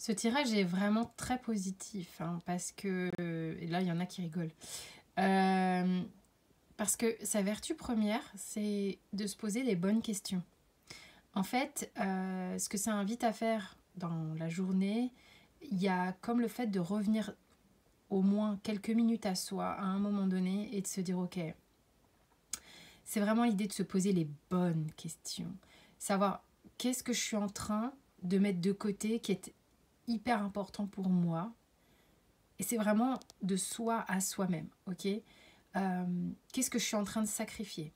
Ce tirage est vraiment très positif, hein, parce que... Et là, il y en a qui rigolent. Euh, Parce que sa vertu première, c'est de se poser les bonnes questions. En fait, ce que ça invite à faire dans la journée, il y a comme le fait de revenir au moins quelques minutes à soi à un moment donné et de se dire ok, c'est vraiment l'idée de se poser les bonnes questions. Savoir qu'est-ce que je suis en train de mettre de côté qui est hyper important pour moi. Et c'est vraiment de soi à soi-même, ok. Qu'est-ce que je suis en train de sacrifier?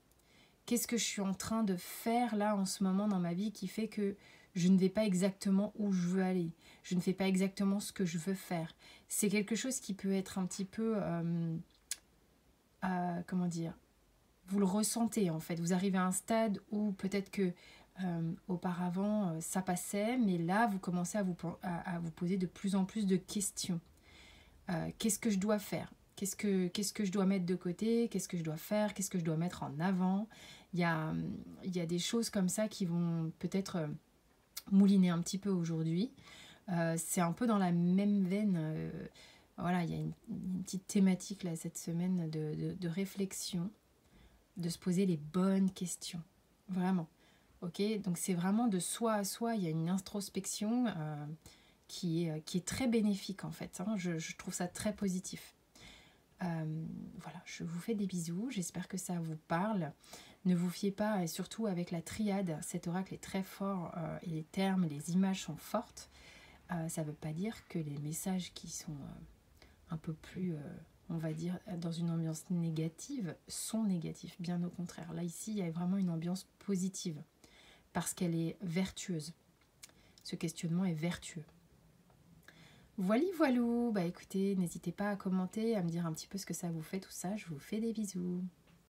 Qu'est-ce que je suis en train de faire là en ce moment dans ma vie qui fait que je ne vais pas exactement où je veux aller? Je ne fais pas exactement ce que je veux faire. C'est quelque chose qui peut être un petit peu... comment dire? Vous le ressentez en fait. Vous arrivez à un stade où peut-être que auparavant ça passait, mais là vous commencez à vous poser de plus en plus de questions. Qu'est-ce que je dois faire? Qu'est-ce que je dois mettre de côté? Qu'est-ce que je dois faire? Qu'est-ce que je dois mettre en avant? Il y a des choses comme ça qui vont peut-être mouliner un petit peu aujourd'hui. C'est un peu dans la même veine. Voilà, il y a une petite thématique là cette semaine de réflexion, de se poser les bonnes questions. Vraiment. Ok, donc c'est vraiment de soi à soi. Il y a une introspection qui est très bénéfique en fait, hein. Je trouve ça très positif. Voilà, je vous fais des bisous, j'espère que ça vous parle. Ne vous fiez pas, et surtout avec la triade, cet oracle est très fort et les termes, les images sont fortes. Ça ne veut pas dire que les messages qui sont un peu plus, on va dire, dans une ambiance négative, sont négatifs. Bien au contraire. Là, ici, il y a vraiment une ambiance positive parce qu'elle est vertueuse. Ce questionnement est vertueux. Voilà, voilou. Bah écoutez, n'hésitez pas à commenter, à me dire un petit peu ce que ça vous fait tout ça. Je vous fais des bisous.